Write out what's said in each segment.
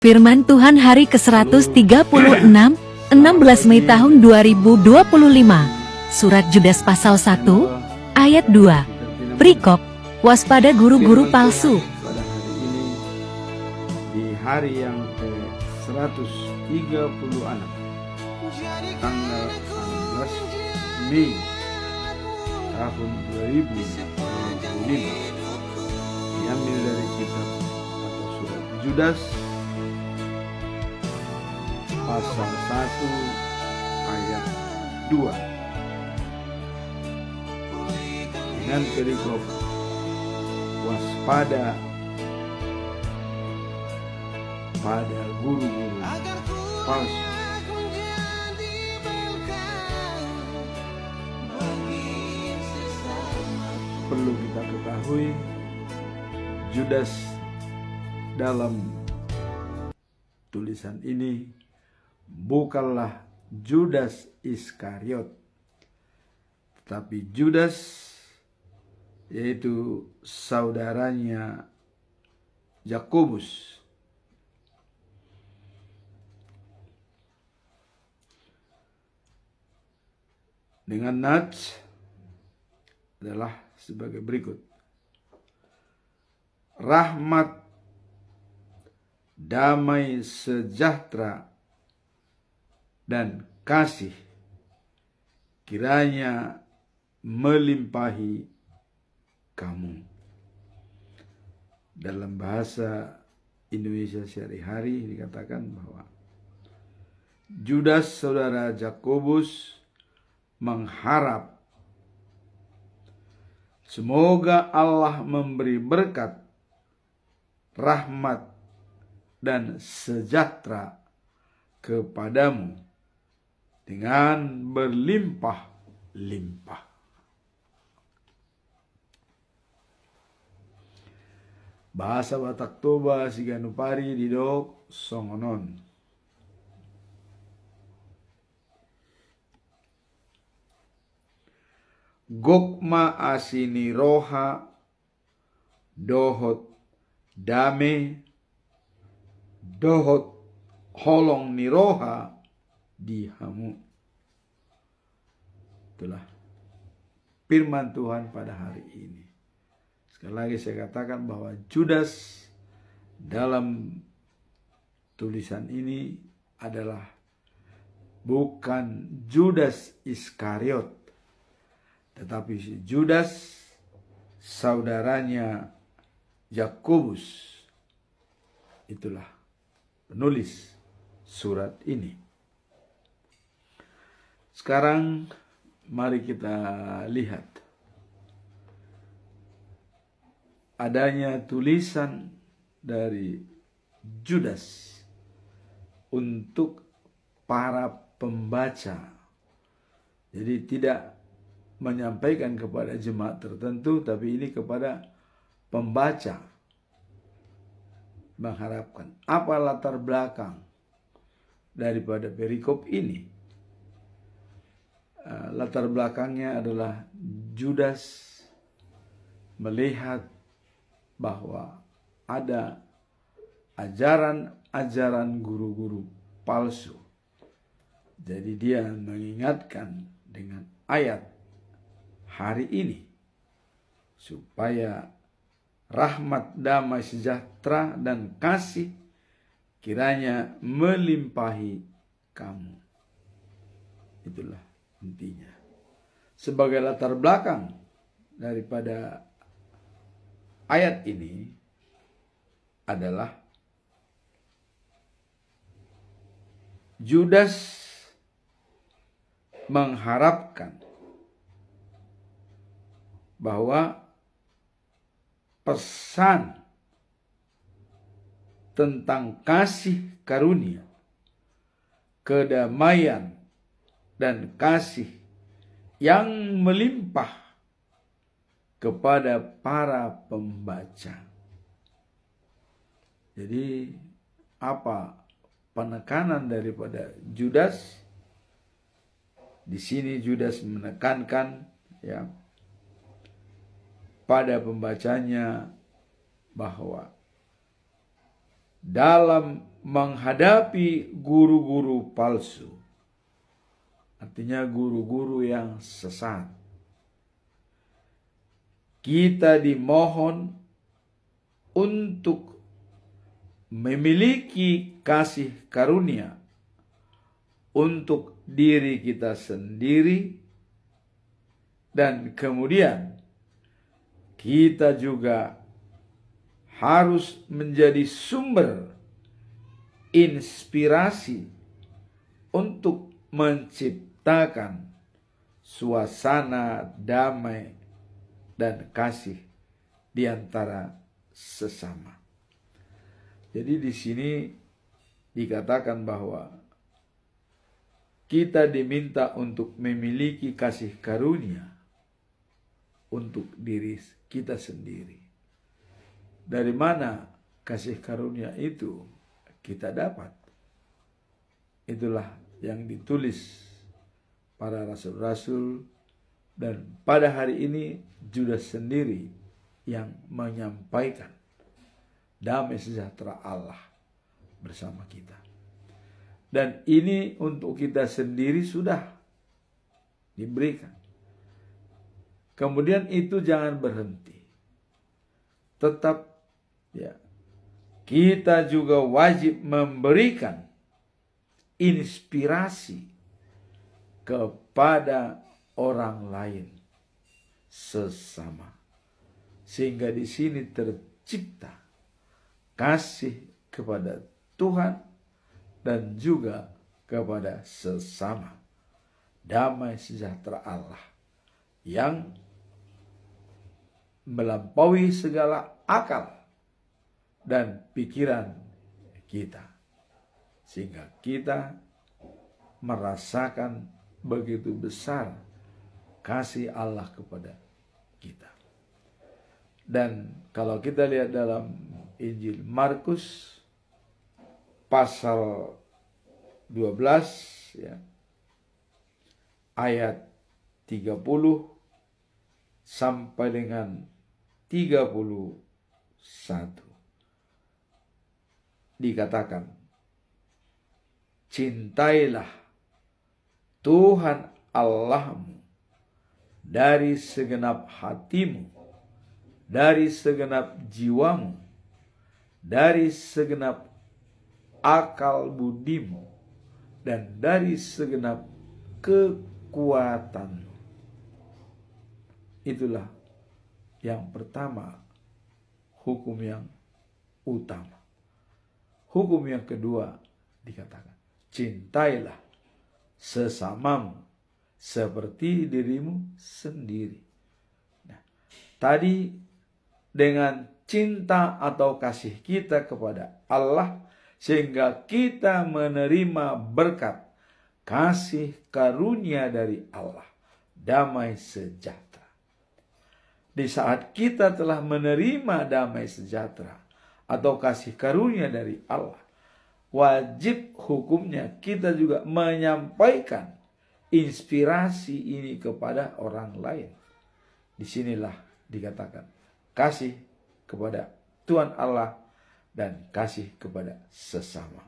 Firman Tuhan hari ke-136, 16 Mei tahun 2025. Surat Judas pasal 1, ayat 2. Perikop, waspada guru-guru palsu. Pada hari ini, di hari yang ke-136, tanggal 16 Mei tahun 2025, diambil dari kitab atau surat Judas pasal 1 ayat 2 dengan perikop waspada pada guru-guru palsu. Perlu kita ketahui, Judas dalam tulisan ini bukanlah Judas Iskariot, tetapi Judas yaitu saudaranya Yakobus. Dengan nats adalah sebagai berikut: rahmat, damai sejahtera, dan kasih kiranya melimpahi kamu. Dalam bahasa Indonesia sehari-hari dikatakan bahwa Judas saudara Yakobus mengharap semoga Allah memberi berkat, rahmat, dan sejahtera kepadamu dengan berlimpah-limpah. Bahasa Batak Toba Siganupari didok songonon. Gokma asini roha dohot dame dohot holong niroha dihamu. Itulah firman Tuhan pada hari ini. Sekali lagi saya katakan bahwa Judas dalam tulisan ini adalah bukan Judas Iskariot, tetapi si Judas saudaranya Yakobus. Itulah penulis surat ini. Sekarang mari kita lihat adanya tulisan dari Judas untuk para pembaca. Jadi tidak menyampaikan kepada jemaat tertentu, tapi ini kepada pembaca. Mengharapkan apa latar belakang daripada perikop ini. Latar belakangnya adalah Judas melihat bahwa ada ajaran-ajaran guru-guru palsu. Jadi dia mengingatkan dengan ayat hari ini supaya rahmat, damai sejahtera, dan kasih kiranya melimpahi kamu. Itulah intinya. Sebagai latar belakang daripada ayat ini adalah Judas mengharapkan bahwa pesan tentang kasih karunia, kedamaian, dan kasih yang melimpah kepada para pembaca. Jadi apa penekanan daripada Judas? Di sini Judas menekankan pada pembacanya bahwa dalam menghadapi guru-guru palsu. Artinya guru-guru yang sesat. Kita dimohon untuk memiliki kasih karunia untuk diri kita sendiri, dan kemudian kita juga harus menjadi sumber inspirasi untuk menciptakan suasana damai dan kasih di antara sesama. Jadi di sini dikatakan bahwa kita diminta untuk memiliki kasih karunia untuk diri kita sendiri. Dari mana kasih karunia itu kita dapat? Itulah yang ditulis para rasul-rasul, dan pada hari ini Judas sendiri yang menyampaikan damai sejahtera Allah bersama kita. Dan ini untuk kita sendiri sudah diberikan. Kemudian itu jangan berhenti. Tetap kita juga wajib memberikan inspirasi kepada orang lain sesama. Sehingga di sini tercipta kasih kepada Tuhan dan juga kepada sesama. Damai sejahtera Allah yang melampaui segala akal dan pikiran kita, sehingga kita merasakan begitu besar kasih Allah kepada kita. Dan kalau kita lihat dalam Injil Markus pasal 12 ayat 30 sampai dengan 31 dikatakan, cintailah Tuhan Allahmu dari segenap hatimu, dari segenap jiwamu, dari segenap akal budimu, dan dari segenap kekuatanmu. Itulah yang pertama, hukum yang utama. Hukum yang kedua dikatakan, cintailah sesamamu seperti dirimu sendiri. Nah, tadi dengan cinta atau kasih kita kepada Allah, sehingga kita menerima berkat kasih karunia dari Allah, damai sejahtera. Di saat kita telah menerima damai sejahtera atau kasih karunia dari Allah, wajib hukumnya kita juga menyampaikan inspirasi ini kepada orang lain. Disinilah dikatakan kasih kepada Tuhan Allah dan kasih kepada sesama,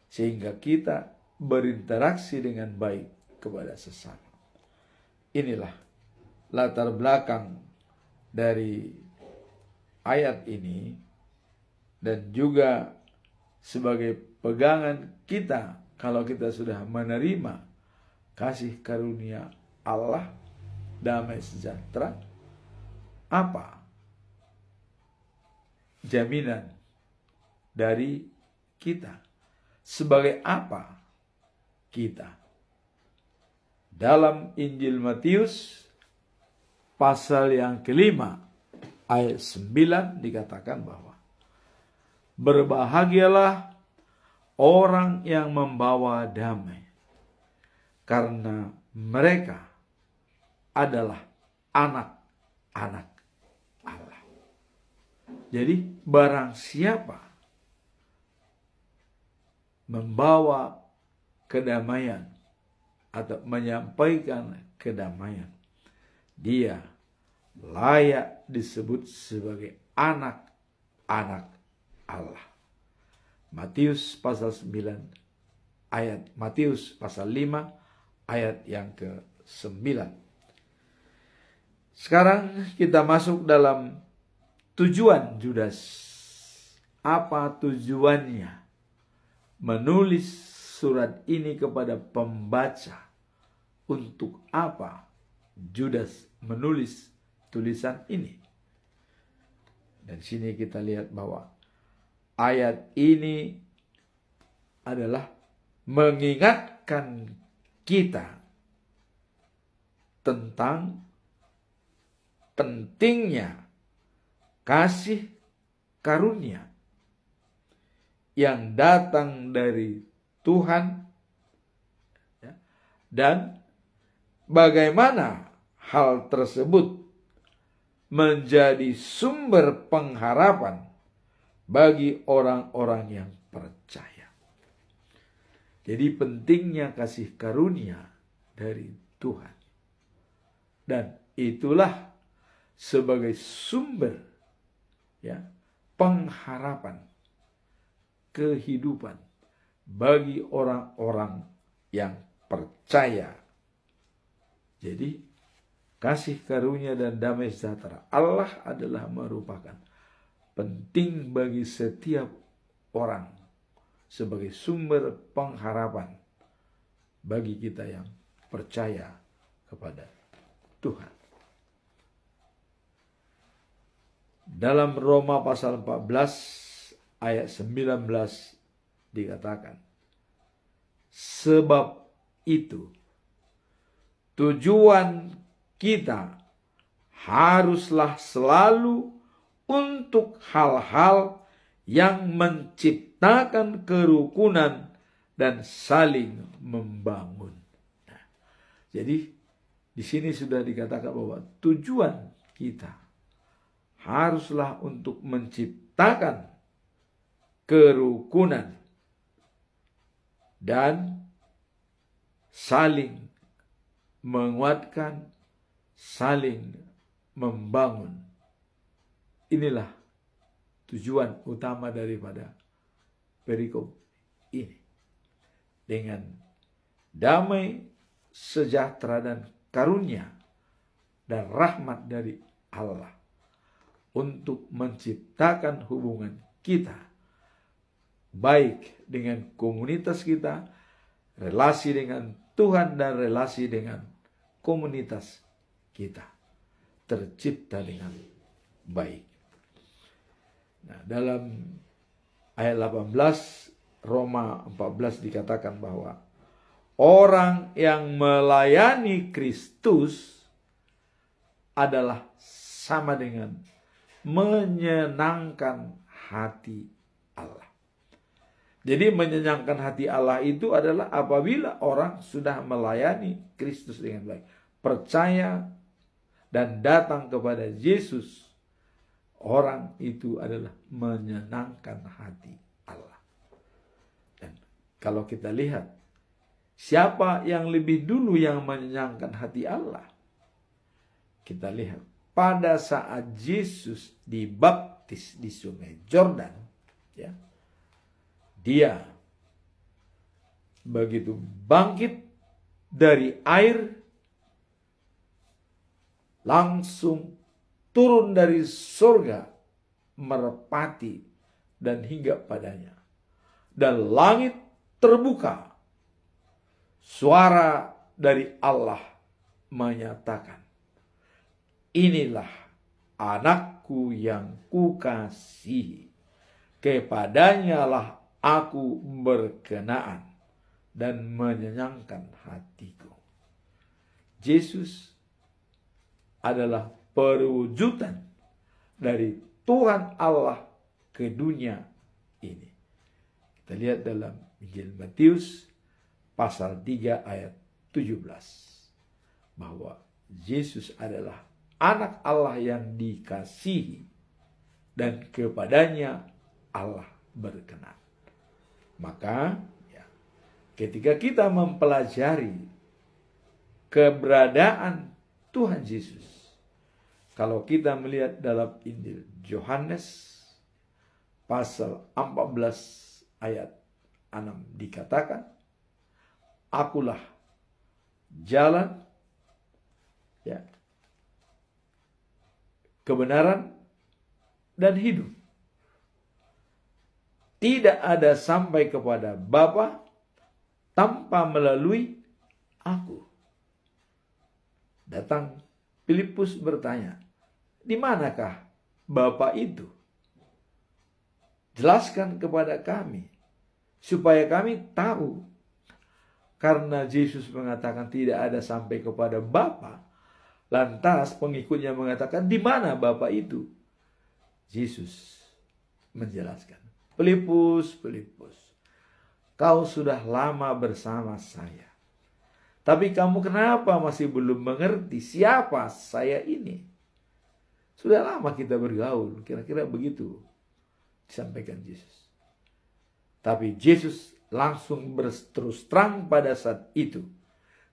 sehingga kita berinteraksi dengan baik kepada sesama. Inilah latar belakang dari ayat ini, dan juga sebagai pegangan kita kalau kita sudah menerima kasih karunia Allah, damai sejahtera, apa jaminan dari kita? Sebagai apa kita? Dalam Injil Matius pasal yang kelima ayat 9 dikatakan bahwa berbahagialah orang yang membawa damai, karena mereka adalah anak-anak Allah. Jadi barang siapa membawa kedamaian atau menyampaikan kedamaian, dia layak disebut sebagai anak-anak Allah. Matius pasal 9 ayat Matius pasal 5 ayat yang ke-9. Sekarang kita masuk dalam tujuan Judas. Apa tujuannya menulis surat ini kepada pembaca? Untuk apa Judas menulis tulisan ini? Dan sini kita lihat bahwa ayat ini adalah mengingatkan kita tentang pentingnya kasih karunia yang datang dari Tuhan, ya, dan bagaimana hal tersebut menjadi sumber pengharapan bagi orang-orang yang percaya. Jadi pentingnya kasih karunia dari Tuhan. Dan itulah sebagai sumber, ya, pengharapan kehidupan bagi orang-orang yang percaya. Jadi kasih karunia dan damai sejahtera Allah adalah merupakan penting bagi setiap orang sebagai sumber pengharapan bagi kita yang percaya kepada Tuhan. Dalam Roma pasal 14 ayat 19 dikatakan, sebab itu tujuan kita haruslah selalu untuk hal-hal yang menciptakan kerukunan dan saling membangun. Nah, jadi di sini sudah dikatakan bahwa tujuan kita haruslah untuk menciptakan kerukunan dan saling menguatkan, saling membangun. Inilah tujuan utama daripada perikop ini. Dengan damai, sejahtera, dan karunia dan rahmat dari Allah untuk menciptakan hubungan kita, baik dengan komunitas kita, relasi dengan Tuhan, dan relasi dengan komunitas kita, tercipta dengan baik. Nah, dalam ayat 18 Roma 14 dikatakan bahwa orang yang melayani Kristus adalah sama dengan menyenangkan hati Allah. Jadi menyenangkan hati Allah itu adalah apabila orang sudah melayani Kristus dengan baik, percaya dan datang kepada Yesus, orang itu adalah menyenangkan hati Allah. Dan kalau kita lihat, siapa yang lebih dulu yang menyenangkan hati Allah? Kita lihat pada saat Yesus dibaptis di Sungai Yordan, ya, dia begitu bangkit dari air, langsung turun dari surga, merpati dan hingga padanya. Dan langit terbuka. Suara dari Allah menyatakan, inilah anakku yang kukasihi, kepadanya lah aku berkenaan dan menyenangkan hatiku. Yesus adalah perwujudan dari Tuhan Allah ke dunia ini. Kita lihat dalam Injil Matius pasal 3 ayat 17 bahwa Yesus adalah anak Allah yang dikasihi dan kepadanya Allah berkenan. Maka ya, ketika kita mempelajari keberadaan Tuhan Yesus, kalau kita melihat dalam Injil Yohanes pasal 14 ayat 6 dikatakan, akulah jalan, ya, kebenaran dan hidup. Tidak ada sampai kepada Bapa tanpa melalui aku. Datang Filipus bertanya, di manakah Bapa itu? Jelaskan kepada kami, supaya kami tahu. Karena Yesus mengatakan tidak ada sampai kepada Bapa, lantas pengikutnya mengatakan, di mana Bapa itu? Yesus menjelaskan, Filipus, kau sudah lama bersama saya, tapi kamu kenapa masih belum mengerti siapa saya ini? Sudah lama kita bergaul, kira-kira begitu disampaikan Yesus. Tapi Yesus langsung berterus terang pada saat itu,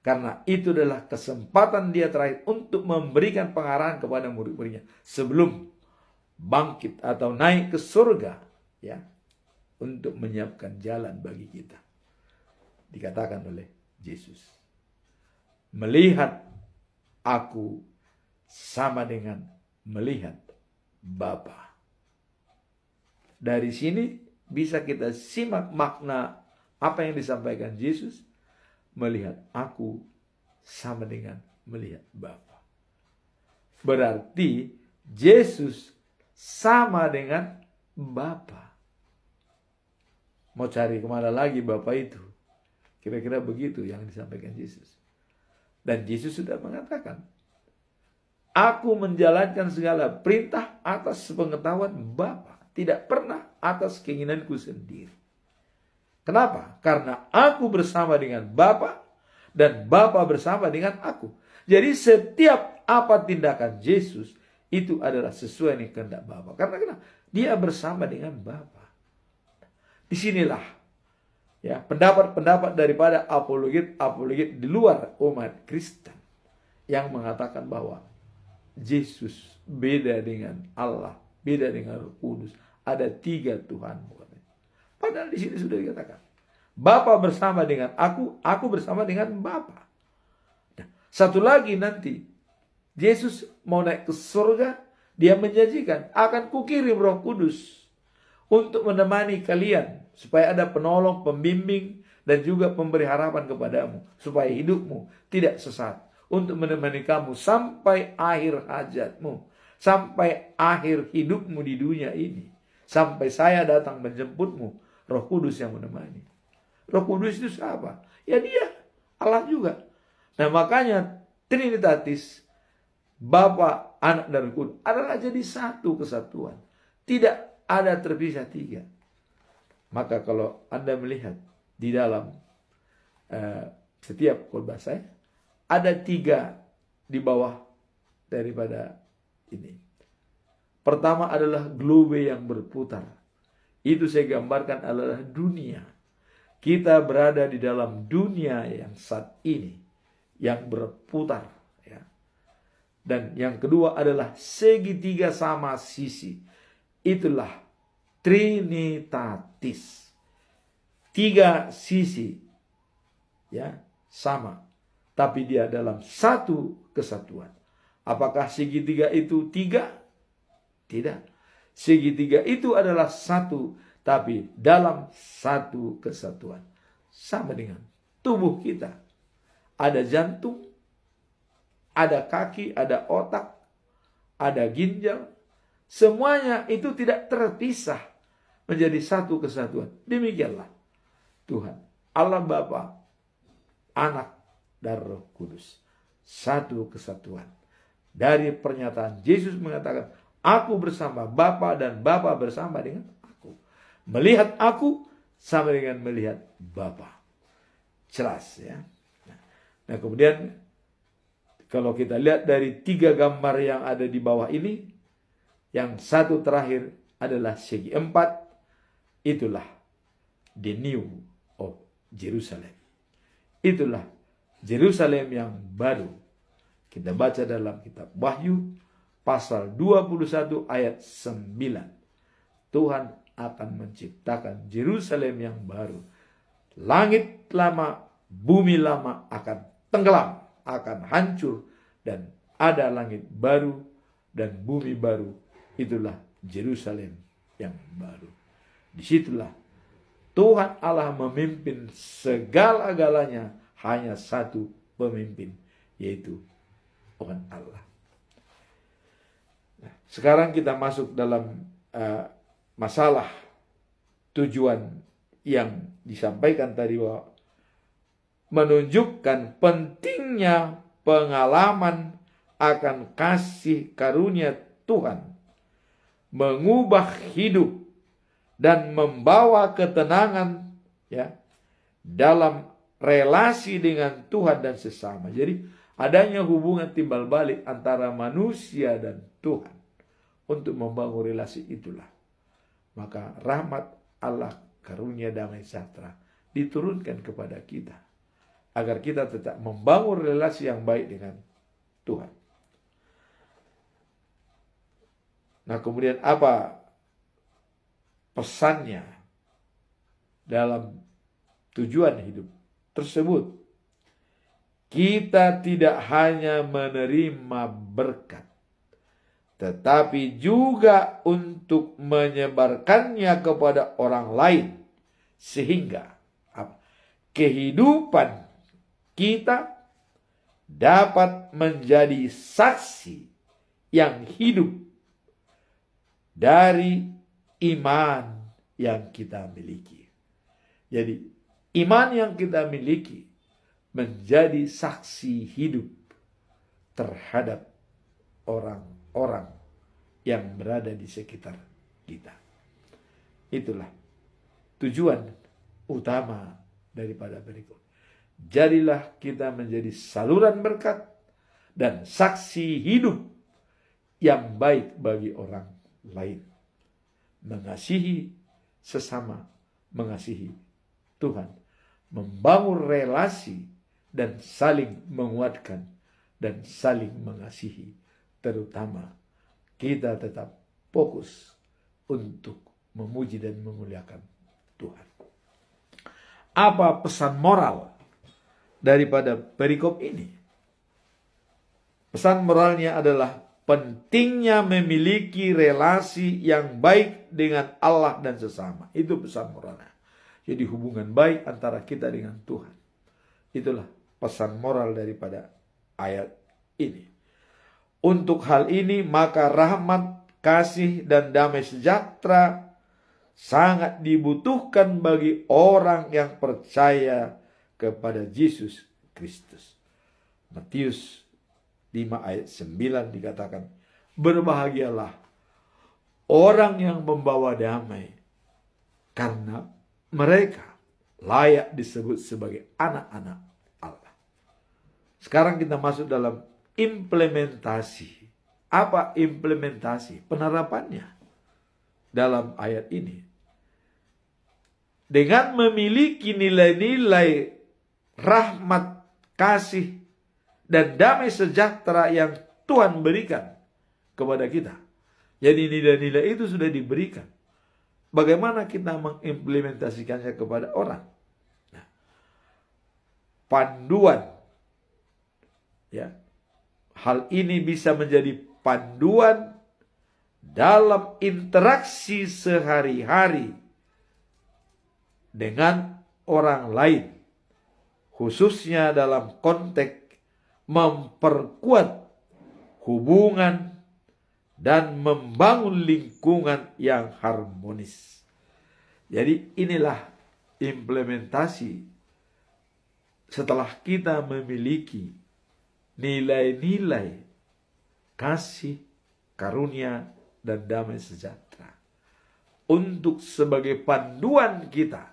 karena itu adalah kesempatan dia terakhir untuk memberikan pengarahan kepada murid-muridnya sebelum bangkit atau naik ke surga, ya, untuk menyiapkan jalan bagi kita. Dikatakan oleh Yesus, melihat aku sama dengan melihat Bapa. Dari sini bisa kita simak makna apa yang disampaikan Yesus, melihat aku sama dengan melihat Bapa. Berarti Yesus sama dengan Bapa. Mau cari kemana lagi Bapa itu? Kira-kira begitu yang disampaikan Yesus. Dan Yesus sudah mengatakan, aku menjalankan segala perintah atas pengetahuan Bapa, tidak pernah atas keinginanku sendiri. Kenapa? Karena aku bersama dengan Bapa dan Bapa bersama dengan aku. Jadi setiap apa tindakan Yesus itu adalah sesuai dengan kehendak Bapa. Karena kenapa? Dia bersama dengan Bapa. Disinilah, ya, pendapat-pendapat daripada apologet di luar umat Kristen yang mengatakan bahwa Yesus beda dengan Allah, beda dengan Roh Kudus, ada 3 Tuhan. Padahal di sini sudah dikatakan, Bapa bersama dengan aku bersama dengan Bapa. Nah, satu lagi nanti Yesus mau naik ke surga, dia menjanjikan akan kukirim Roh Kudus untuk menemani kalian, supaya ada penolong, pembimbing, dan juga pemberi harapan kepadamu, supaya hidupmu tidak sesat, untuk menemani kamu sampai akhir hajatmu, sampai akhir hidupmu di dunia ini, sampai saya datang menjemputmu. Roh Kudus yang menemani. Roh Kudus itu siapa? Ya dia, Allah juga. Nah makanya Trinitatis, Bapa, Anak, dan Roh Kudus adalah jadi satu kesatuan. Tidak ada terpisah 3. Maka kalau Anda melihat di dalam setiap khotbah saya, ada 3 di bawah daripada ini. Pertama adalah globe yang berputar. Itu saya gambarkan adalah dunia. Kita berada di dalam dunia yang saat ini, yang berputar, ya. Dan yang kedua adalah segitiga sama sisi. Itulah Trinitatis. 3 sisi, ya, sama, tapi dia dalam satu kesatuan. Apakah segitiga itu 3? Tidak. Segitiga itu adalah satu, tapi dalam satu kesatuan. Sama dengan tubuh kita. Ada jantung, ada kaki, ada otak, ada ginjal. Semuanya itu tidak terpisah menjadi satu kesatuan. Demikianlah Tuhan, Allah Bapa, Anak, dan Roh Kudus. Satu kesatuan. Dari pernyataan Yesus mengatakan, aku bersama Bapa dan Bapa bersama dengan aku. Melihat aku sama dengan melihat Bapa. Jelas, ya. Nah kemudian kalau kita lihat dari 3 gambar yang ada di bawah ini, yang satu terakhir adalah segi 4. Itulah the new of Jerusalem. Itulah Jerusalem yang baru. Kita baca dalam kitab Wahyu pasal 21 ayat 9. Tuhan akan menciptakan Yerusalem yang baru. Langit lama, bumi lama akan tenggelam, akan hancur, dan ada langit baru dan bumi baru. Itulah Yerusalem yang baru. Disitulah Tuhan Allah memimpin segala-galanya, hanya satu pemimpin, yaitu Tuhan Allah. Nah, sekarang kita masuk dalam masalah tujuan yang disampaikan tadi, bahwa menunjukkan pentingnya pengalaman akan kasih karunia Tuhan, mengubah hidup dan membawa ketenangan ya dalam relasi dengan Tuhan dan sesama. Jadi adanya hubungan timbal balik antara manusia dan Tuhan untuk membangun relasi itulah. Maka rahmat Allah, karunia damai sejahtera diturunkan kepada kita agar kita tetap membangun relasi yang baik dengan Tuhan. Nah, kemudian apa pesannya dalam tujuan hidup tersebut? Kita tidak hanya menerima berkat, tetapi juga untuk menyebarkannya kepada orang lain, sehingga kehidupan kita dapat menjadi saksi yang hidup dari iman yang kita miliki. Jadi iman yang kita miliki menjadi saksi hidup terhadap orang-orang yang berada di sekitar kita. Itulah tujuan utama daripada perikop. Jadilah kita menjadi saluran berkat dan saksi hidup yang baik bagi orang lain. Mengasihi sesama, mengasihi Tuhan, membangun relasi dan saling menguatkan dan saling mengasihi. Terutama kita tetap fokus untuk memuji dan memuliakan Tuhan. Apa pesan moral daripada perikop ini? Pesan moralnya adalah pentingnya memiliki relasi yang baik dengan Allah dan sesama. Itu pesan moralnya. Jadi hubungan baik antara kita dengan Tuhan. Itulah pesan moral daripada ayat ini. Untuk hal ini maka rahmat, kasih, dan damai sejahtera sangat dibutuhkan bagi orang yang percaya kepada Yesus Kristus. Matius 5 ayat 9 dikatakan, berbahagialah orang yang membawa damai, karena mereka layak disebut sebagai anak-anak Allah. Sekarang kita masuk dalam implementasi. Apa implementasi? Penerapannya dalam ayat ini. Dengan memiliki nilai-nilai rahmat, kasih, dan damai sejahtera yang Tuhan berikan kepada kita. Jadi nilai-nilai itu sudah diberikan. Bagaimana kita mengimplementasikannya kepada orang? Nah, panduan. Ya, hal ini bisa menjadi panduan dalam interaksi sehari-hari dengan orang lain, khususnya dalam konteks memperkuat hubungan dan membangun lingkungan yang harmonis. Jadi inilah implementasi setelah kita memiliki nilai-nilai kasih, karunia, dan damai sejahtera. Untuk sebagai panduan kita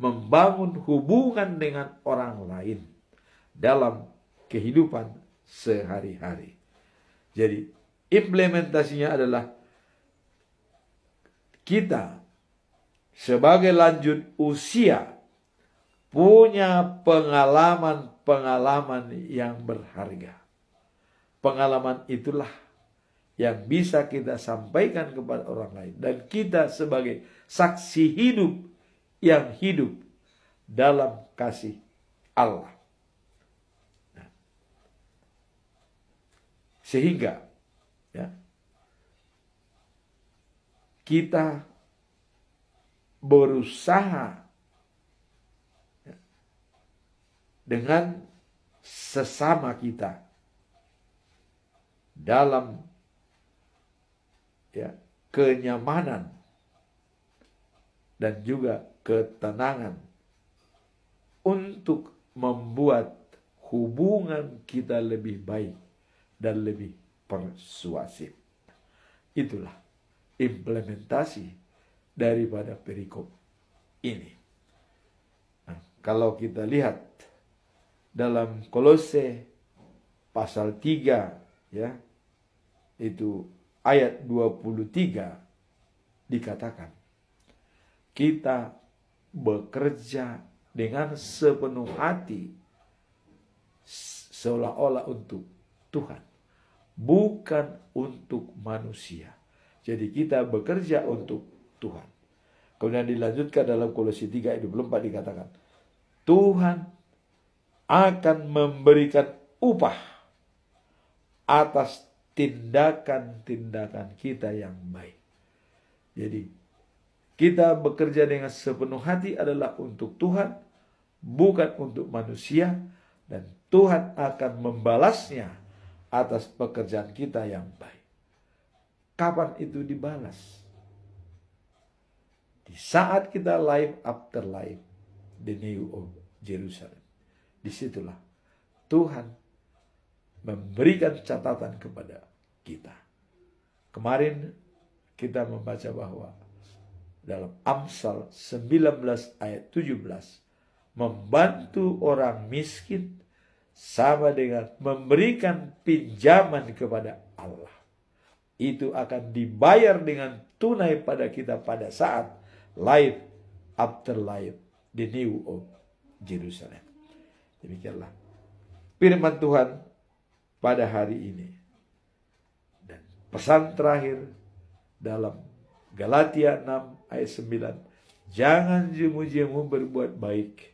membangun hubungan dengan orang lain dalam kehidupan sehari-hari. Jadi implementasinya adalah kita sebagai lanjut usia punya pengalaman-pengalaman yang berharga. Pengalaman itulah yang bisa kita sampaikan kepada orang lain. Dan kita sebagai saksi hidup yang hidup dalam kasih Allah. Nah, sehingga ya, kita berusaha ya, dengan sesama kita dalam ya, kenyamanan dan juga ketenangan untuk membuat hubungan kita lebih baik dan lebih persuasif. Itulah implementasi daripada perikop ini. Nah, kalau kita lihat dalam Kolose pasal 3 ya, itu ayat 23 dikatakan, kita bekerja dengan sepenuh hati seolah-olah untuk Tuhan, bukan untuk manusia. Jadi kita bekerja untuk Tuhan. Kemudian dilanjutkan dalam Kolose 3 ayat 24 dikatakan, Tuhan akan memberikan upah atas tindakan-tindakan kita yang baik. Jadi kita bekerja dengan sepenuh hati adalah untuk Tuhan, bukan untuk manusia, dan Tuhan akan membalasnya atas pekerjaan kita yang baik. Kapan itu dibalas? Di saat kita life after life, the new of Jerusalem. Disitulah Tuhan memberikan catatan kepada kita. Kemarin kita membaca bahwa dalam Amsal 19 ayat 17, membantu orang miskin sama dengan memberikan pinjaman kepada Allah. Itu akan dibayar dengan tunai pada kita pada saat life after life, the new of Jerusalem. Demikianlah firman Tuhan pada hari ini. Dan pesan terakhir dalam Galatia 6 ayat 9. Jangan jemu-jemu berbuat baik,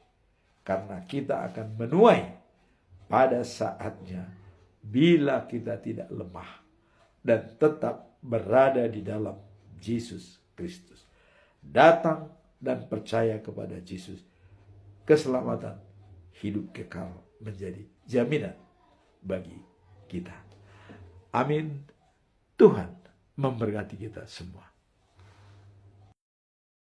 karena kita akan menuai pada saatnya bila kita tidak lemah dan tetap berada di dalam Yesus Kristus. Datang dan percaya kepada Yesus. Keselamatan hidup kekal menjadi jaminan bagi kita. Amin. Tuhan memberkati kita semua.